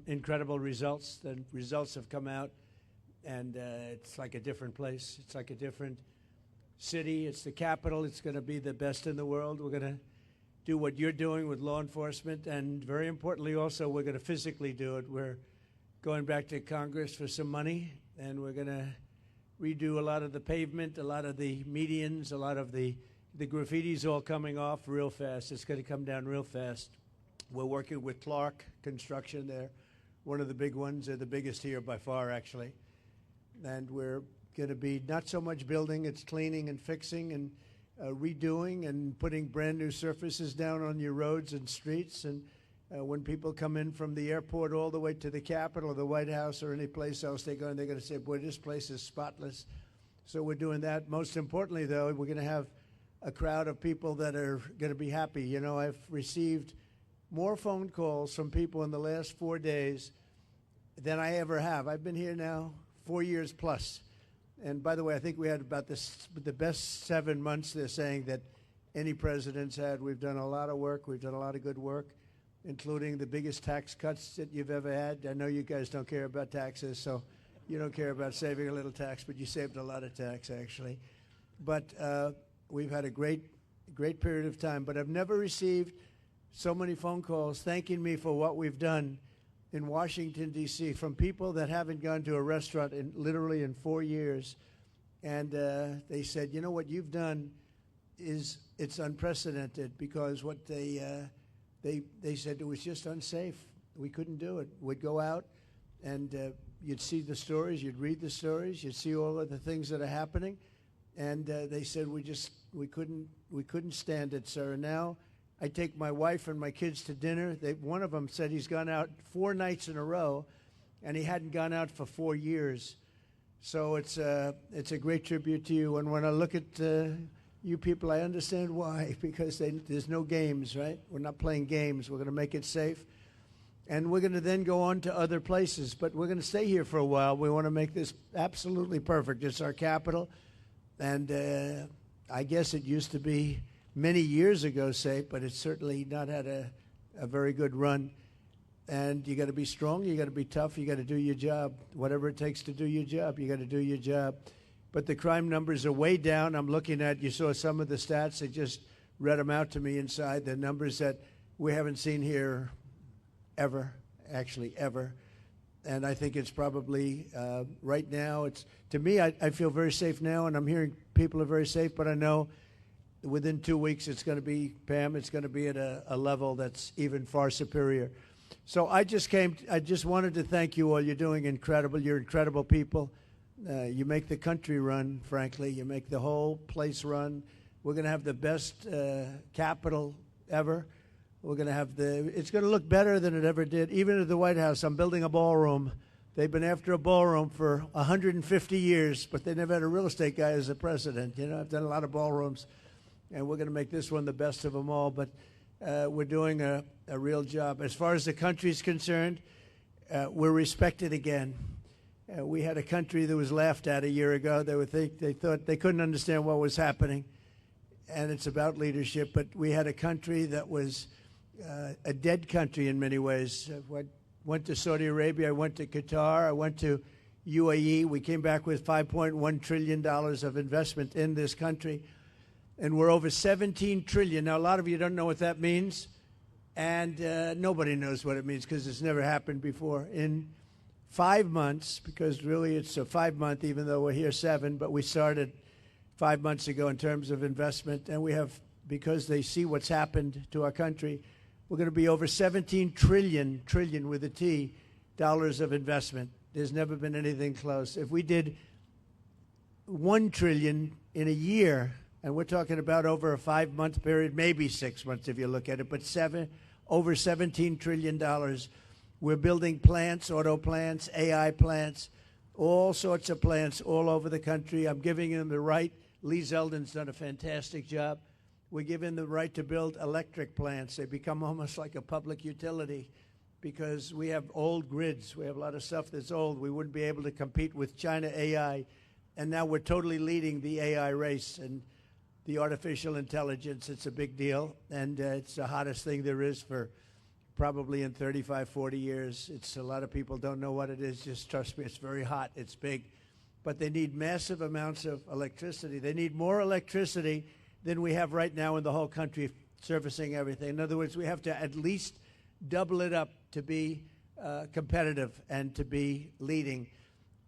Incredible results. The results have come out, and it's like a different place. It's like a different city. It's the capital. It's going to be the best in the world. We're going to do what you're doing with law enforcement, and very importantly also, we're going to physically do it. We're going back to Congress for some money, and we're going to redo a lot of the pavement, a lot of the medians, a lot of the graffiti's all coming off real fast. It's going to come down real fast. We're working with Clark Construction. They're one of the big ones. They're the biggest here by far, actually. And we're going to be not so much building, it's cleaning and fixing and redoing and putting brand new surfaces down on your roads and streets. And when people come in from the airport all the way to the Capitol or the White House or any place else they go, and they're going to say, boy, this place is spotless. So we're doing that. Most importantly, though, we're going to have a crowd of people that are going to be happy. You know, I've received more phone calls from people in the last 4 days than I ever have. I've been here now 4 years plus. And by the way, I think we had about the best 7 months, they're saying, that any president's had. We've done a lot of work. We've done a lot of good work, including the biggest tax cuts that you've ever had. I know you guys don't care about taxes, so you don't care about saving a little tax, but you saved a lot of tax, actually. But we've had a great period of time. But I've never received so many phone calls thanking me for what we've done in Washington, D.C., from people that haven't gone to a restaurant literally in 4 years. And they said, you know, what you've done it's unprecedented, because what they said, it was just unsafe. We couldn't do it. We'd go out and you'd see the stories, you'd read the stories, you'd see all of the things that are happening. And they said, we couldn't stand it, sir. And now I take my wife and my kids to dinner. One of them said he's gone out 4 nights in a row, and he hadn't gone out for 4 years. So it's a great tribute to you. And when I look at you people, I understand why, because there's no games, right? We're not playing games. We're going to make it safe. And we're going to then go on to other places. But we're going to stay here for a while. We want to make this absolutely perfect. It's our capital. And I guess it used to be many years ago safe, but it's certainly not had a very good run. And you got to be strong, you got to be tough, you got to do your job. Whatever it takes to do your job, you got to do your job. But the crime numbers are way down. I'm looking at, you saw some of the stats, they just read them out to me inside, the numbers that we haven't seen here ever, actually ever. And I think it's probably, right now, to me, I feel very safe now, and I'm hearing people are very safe, but I know within 2 weeks, it's going to be, Pam, it's going to be at a level that's even far superior. So I just wanted to thank you all. You're doing incredible. You're incredible people. You make the country run, frankly. You make the whole place run. We're going to have the best Capitol ever. We're going to have it's going to look better than it ever did. Even at the White House, I'm building a ballroom. They've been after a ballroom for 150 years, but they never had a real estate guy as a president. You know, I've done a lot of ballrooms. And we're going to make this one the best of them all. But we're doing a real job. As far as the country's concerned, we're respected again. We had a country that was laughed at a year ago. They thought they couldn't understand what was happening. And it's about leadership. But we had a country that was a dead country in many ways. I went to Saudi Arabia. I went to Qatar. I went to UAE. We came back with $5.1 trillion of investment in this country. And we're over 17 trillion. Now, a lot of you don't know what that means, and nobody knows what it means because it's never happened before. In 5 months, because really it's a 5-month, even though we're here 7, but we started 5 months ago in terms of investment, and we have, because they see what's happened to our country, we're going to be over 17 trillion with a T, dollars of investment. There's never been anything close. If we did 1 trillion in a year, and we're talking about over a 5-month period, maybe 6 months if you look at it, but over $17 trillion. We're building plants, auto plants, AI plants, all sorts of plants all over the country. I'm giving them the right. Lee Zeldin's done a fantastic job. We're giving them the right to build electric plants. They become almost like a public utility because we have old grids. We have a lot of stuff that's old. We wouldn't be able to compete with China AI. And now we're totally leading the AI race. And the artificial intelligence, it's a big deal, and it's the hottest thing there is for probably in 35, 40 years. It's a lot of people don't know what it is. Just trust me, it's very hot. It's big. But they need massive amounts of electricity. They need more electricity than we have right now in the whole country servicing everything. In other words, we have to at least double it up to be competitive and to be leading.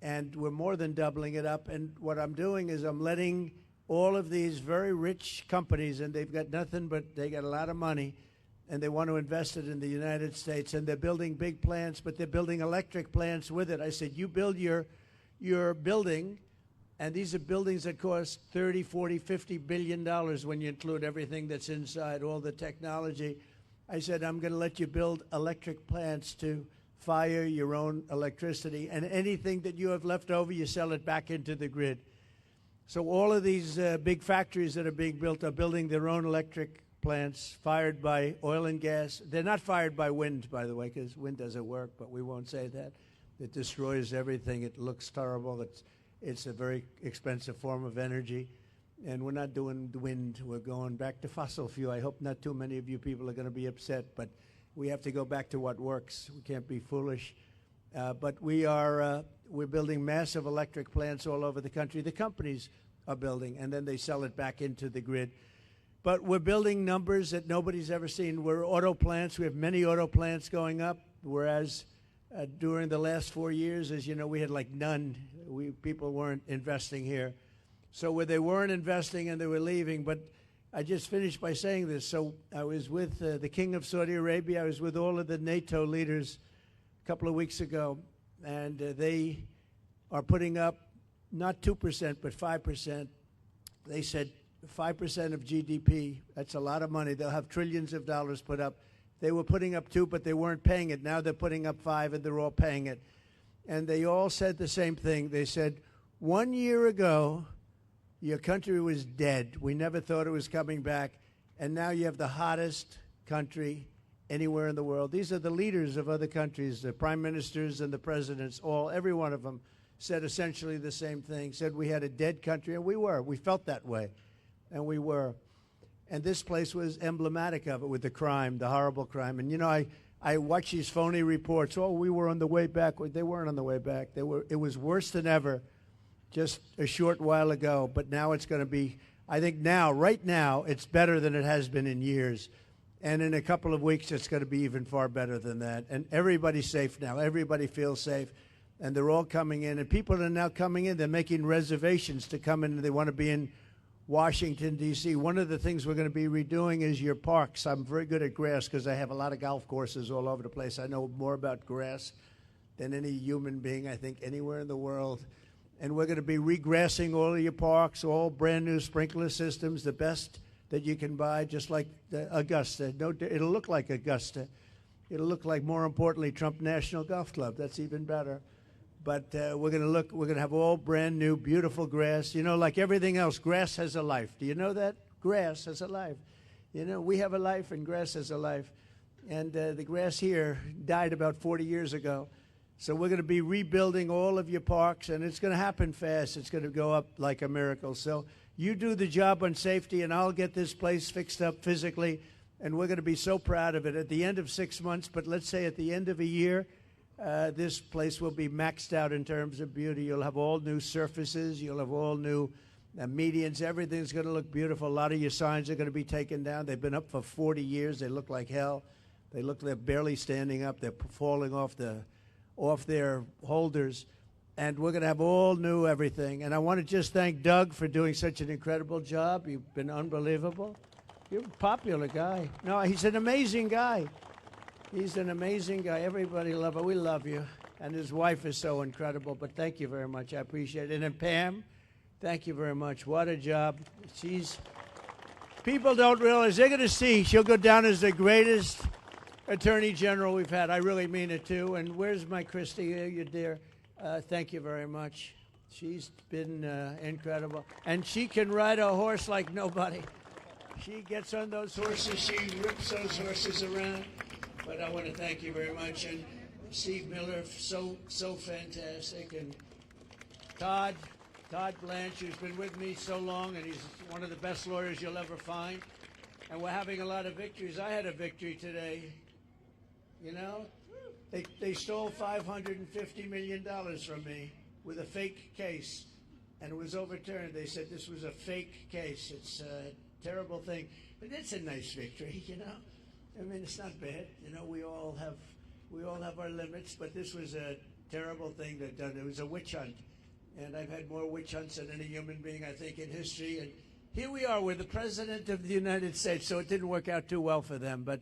And we're more than doubling it up. And what I'm doing is I'm letting all of these very rich companies, and they've got nothing but they got a lot of money, and they want to invest it in the United States, and they're building big plants, but they're building electric plants with it. I said, you build your building, and these are buildings that cost $30, $40, $50 billion when you include everything that's inside, all the technology. I said, I'm going to let you build electric plants to fire your own electricity, and anything that you have left over, you sell it back into the grid. So all of these big factories that are being built are building their own electric plants fired by oil and gas. They're not fired by wind, by the way, because wind doesn't work, but we won't say that. It destroys everything. It looks terrible. It's a very expensive form of energy. And we're not doing wind. We're going back to fossil fuel. I hope not too many of you people are going to be upset, but we have to go back to what works. We can't be foolish. But we're building massive electric plants all over the country. The companies are building, and then they sell it back into the grid. But we're building numbers that nobody's ever seen. We're auto plants. We have many auto plants going up, whereas during the last 4 years, as you know, we had like none. People weren't investing here. So where they weren't investing and they were leaving, but I just finished by saying this. So I was with the King of Saudi Arabia. I was with all of the NATO leaders a couple of weeks ago, and they are putting up not 2%, but 5%. They said 5% of GDP, that's a lot of money. They'll have trillions of dollars put up. They were putting up 2, but they weren't paying it. Now they're putting up 5, and they're all paying it. And they all said the same thing. They said, 1 year ago, your country was dead. We never thought it was coming back. And now you have the hottest country anywhere in the world. These are the leaders of other countries, the prime ministers and the presidents, every one of them said essentially the same thing, said we had a dead country, and we were. We felt that way, and we were. And this place was emblematic of it with the crime, the horrible crime. And, you know, I watch these phony reports. Oh, we were on the way back. They weren't on the way back. It was worse than ever just a short while ago, but now it's going to be, I think now, right now, it's better than it has been in years. And in a couple of weeks, it's going to be even far better than that. And everybody's safe now. Everybody feels safe. And they're all coming in. And people are now coming in. They're making reservations to come in. They want to be in Washington, D.C. One of the things we're going to be redoing is your parks. I'm very good at grass because I have a lot of golf courses all over the place. I know more about grass than any human being, I think, anywhere in the world. And we're going to be regrassing all of your parks, all brand new sprinkler systems, the best that you can buy, just like Augusta. No, it'll look like Augusta. It'll look like, more importantly, Trump National Golf Club. That's even better. But we're going to have all brand new, beautiful grass. You know, like everything else, grass has a life. Do you know that? Grass has a life. You know, we have a life and grass has a life. And the grass here died about 40 years ago. So we're going to be rebuilding all of your parks, and it's going to happen fast. It's going to go up like a miracle. So you do the job on safety, and I'll get this place fixed up physically, and we're going to be so proud of it at the end of 6 months. But let's say at the end of a year, this place will be maxed out in terms of beauty. You'll have all new surfaces. You'll have all new medians. Everything's going to look beautiful. A lot of your signs are going to be taken down. They've been up for 40 years. They look like hell. They're barely standing up. They're falling off their holders, and we're going to have all new everything. And I want to just thank Doug for doing such an incredible job. You've been unbelievable. You're a popular guy. No, he's an amazing guy. He's an amazing guy. Everybody loves him. We love you. And his wife is so incredible, but thank you very much. I appreciate it. And then Pam, thank you very much. What a job. People don't realize, they're going to see she'll go down as the greatest Attorney General we've had. I really mean it, too. And where's my Christy? You dear. Thank you very much. She's been incredible. And she can ride a horse like nobody. She gets on those horses. She rips those horses around. But I want to thank you very much. And Steve Miller, so fantastic. And Todd Blanche, who's been with me so long, and he's one of the best lawyers you'll ever find. And we're having a lot of victories. I had a victory today. You know, they stole $550 million from me with a fake case, and it was overturned. They said this was a fake case. It's a terrible thing, but it's a nice victory, you know. I mean, it's not bad. You know, we all have our limits, but this was a terrible thing that done. It was a witch hunt, and I've had more witch hunts than any human being, I think, in history. And here we are with the President of the United States, so it didn't work out too well for them, but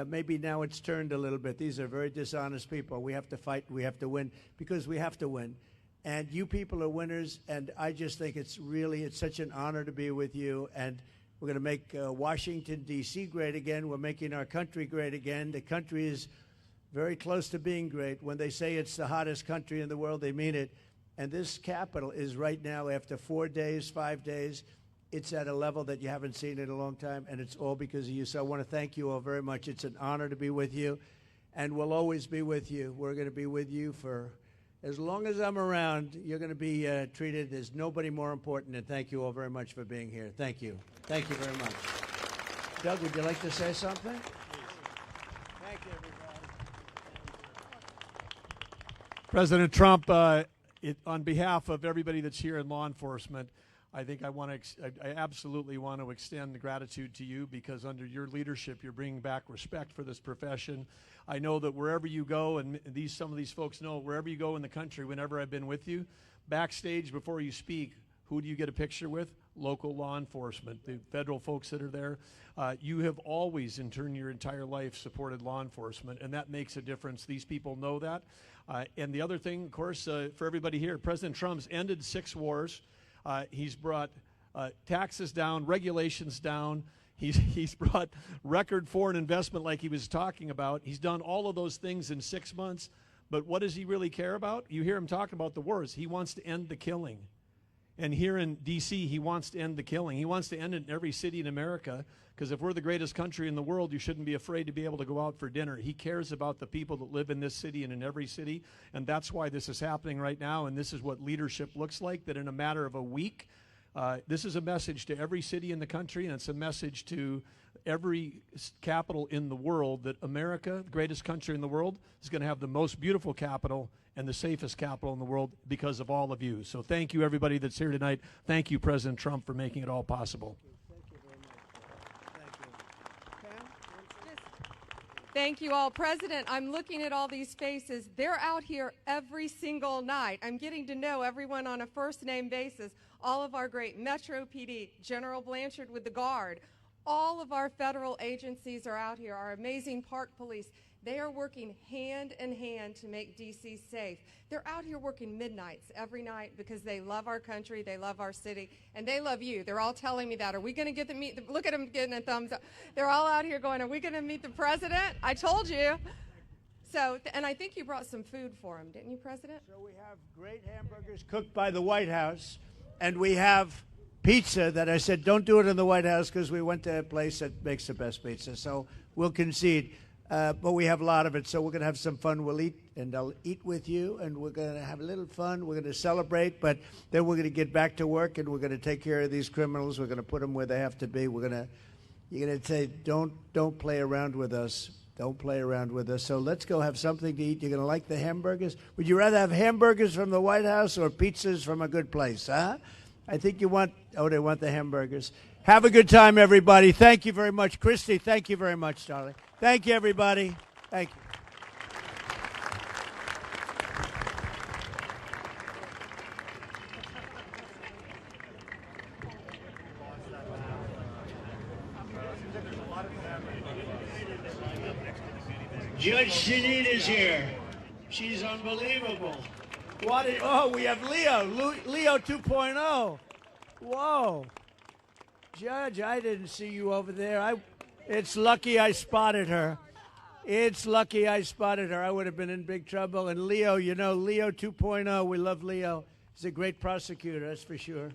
maybe now it's turned a little bit. These are very dishonest people. We have to fight. We have to win because we have to win. And you people are winners, and I just think it's such an honor to be with you. And we're going to make Washington, D.C. great again. We're making our country great again. The country is very close to being great. When they say it's the hottest country in the world, they mean it. And this Capitol is right now, after 4 days, 5 days, it's at a level that you haven't seen in a long time, and it's all because of you. So I want to thank you all very much. It's an honor to be with you, and we'll always be with you. We're going to be with you for as long as I'm around. You're going to be treated as nobody more important, and thank you all very much for being here. Thank you. Thank you very much. Doug, would you like to say something? Thank you, everybody. President Trump, on behalf of everybody that's here in law enforcement, I think I absolutely want to extend the gratitude to you, because under your leadership, you're bringing back respect for this profession. I know that wherever you go, and some of these folks know, wherever you go in the country, whenever I've been with you, backstage before you speak, who do you get a picture with? Local law enforcement, the federal folks that are there. You have always, in turn, your entire life supported law enforcement, and that makes a difference. These people know that. And the other thing, of course, for everybody here, President Trump's ended 6 wars. He's brought taxes down, regulations down. He's brought record foreign investment like he was talking about. He's done all of those things in 6 months. But what does he really care about? You hear him talk about the wars. He wants to end the killing. And here in D.C., he wants to end the killing. He wants to end it in every city in America, because if we're the greatest country in the world, you shouldn't be afraid to be able to go out for dinner. He cares about the people that live in this city and in every city, and that's why this is happening right now, and this is what leadership looks like, that in a matter of a week, this is a message to every city in the country, and it's a message to every capital in the world that America, the greatest country in the world, is going to have the most beautiful capital and the safest capital in the world because of all of you. So thank you, everybody that's here tonight. Thank you, President Trump, for making it all possible. Thank you very much. Thank you. Pam? Thank you all. President, I'm looking at all these faces. They're out here every single night. I'm getting to know everyone on a first-name basis. All of our great Metro PD, General Blanchard with the Guard, all of our federal agencies are out here, our amazing park police. They are working hand in hand to make D.C. safe. They're out here working midnights every night because they love our country, they love our city, and they love you. They're all telling me that. Are we going to get to meet look at them getting a thumbs up. They're all out here going, are we going to meet the president? I told you. So, and I think you brought some food for him, didn't you, President? So we have great hamburgers cooked by the White House, and we have pizza that I said don't do it in the White House because we went to a place that makes the best pizza. So we'll concede. But we have a lot of it, so we're going to have some fun. We'll eat, and I'll eat with you, and we're going to have a little fun. We're going to celebrate, but then we're going to get back to work, and we're going to take care of these criminals. We're going to put them where they have to be. You're going to say, don't play around with us. Don't play around with us. So let's go have something to eat. You're going to like the hamburgers? Would you rather have hamburgers from the White House or pizzas from a good place, huh? I think they want the hamburgers. Have a good time, everybody. Thank you very much. Christy, thank you very much, darling. Thank you, everybody. Thank you. Judge Janine is here. She's unbelievable. We have Leo 2.0. Whoa. Judge, I didn't see you over there. It's lucky I spotted her. It's lucky I spotted her. I would have been in big trouble. And Leo, Leo 2.0, we love Leo. He's a great prosecutor, that's for sure.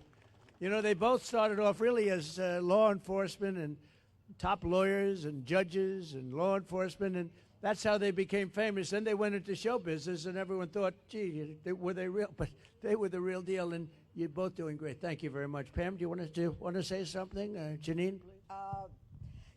They both started off really as law enforcement and top lawyers and judges and law enforcement, and that's how they became famous. Then they went into show business, and everyone thought, gee, were they real? But they were the real deal, and you're both doing great. Thank you very much. Pam, do you want to say something? Janine, please.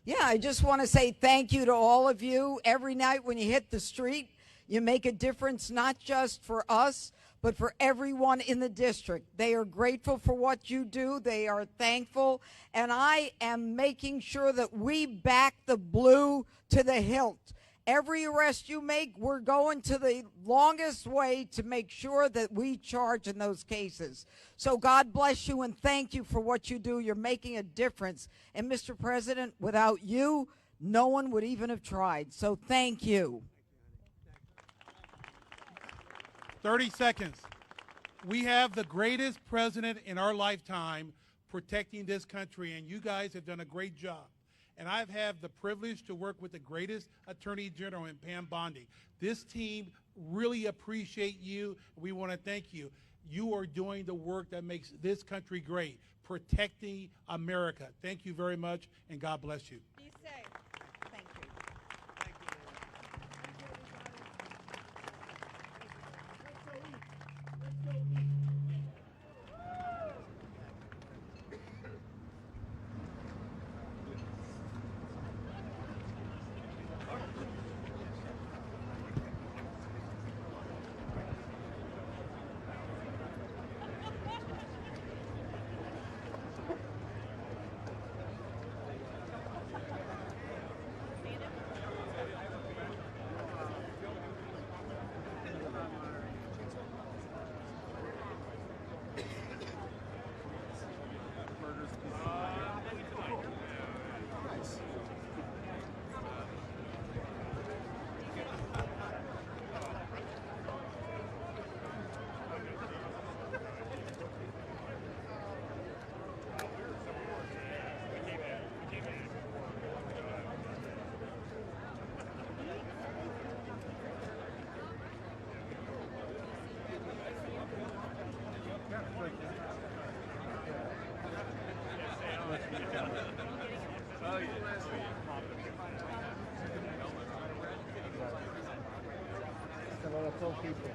Yeah, I just want to say thank you to all of you. Every night when you hit the street, you make a difference, not just for us, but for everyone in the district. They are grateful for what you do. They are thankful. And I am making sure that we back the blue to the hilt. Every arrest you make, we're going to the longest way to make sure that we charge in those cases. So God bless you and thank you for what you do. You're making a difference. And Mr. President, without you, no one would even have tried. So thank you. 30 seconds. We have the greatest president in our lifetime protecting this country, and you guys have done a great job. And I've had the privilege to work with the greatest Attorney General in Pam Bondi. This team really appreciate you. We want to thank you. You are doing the work that makes this country great, protecting America. Thank you very much, and God bless you. Be safe. Thank you. A lot of tall people.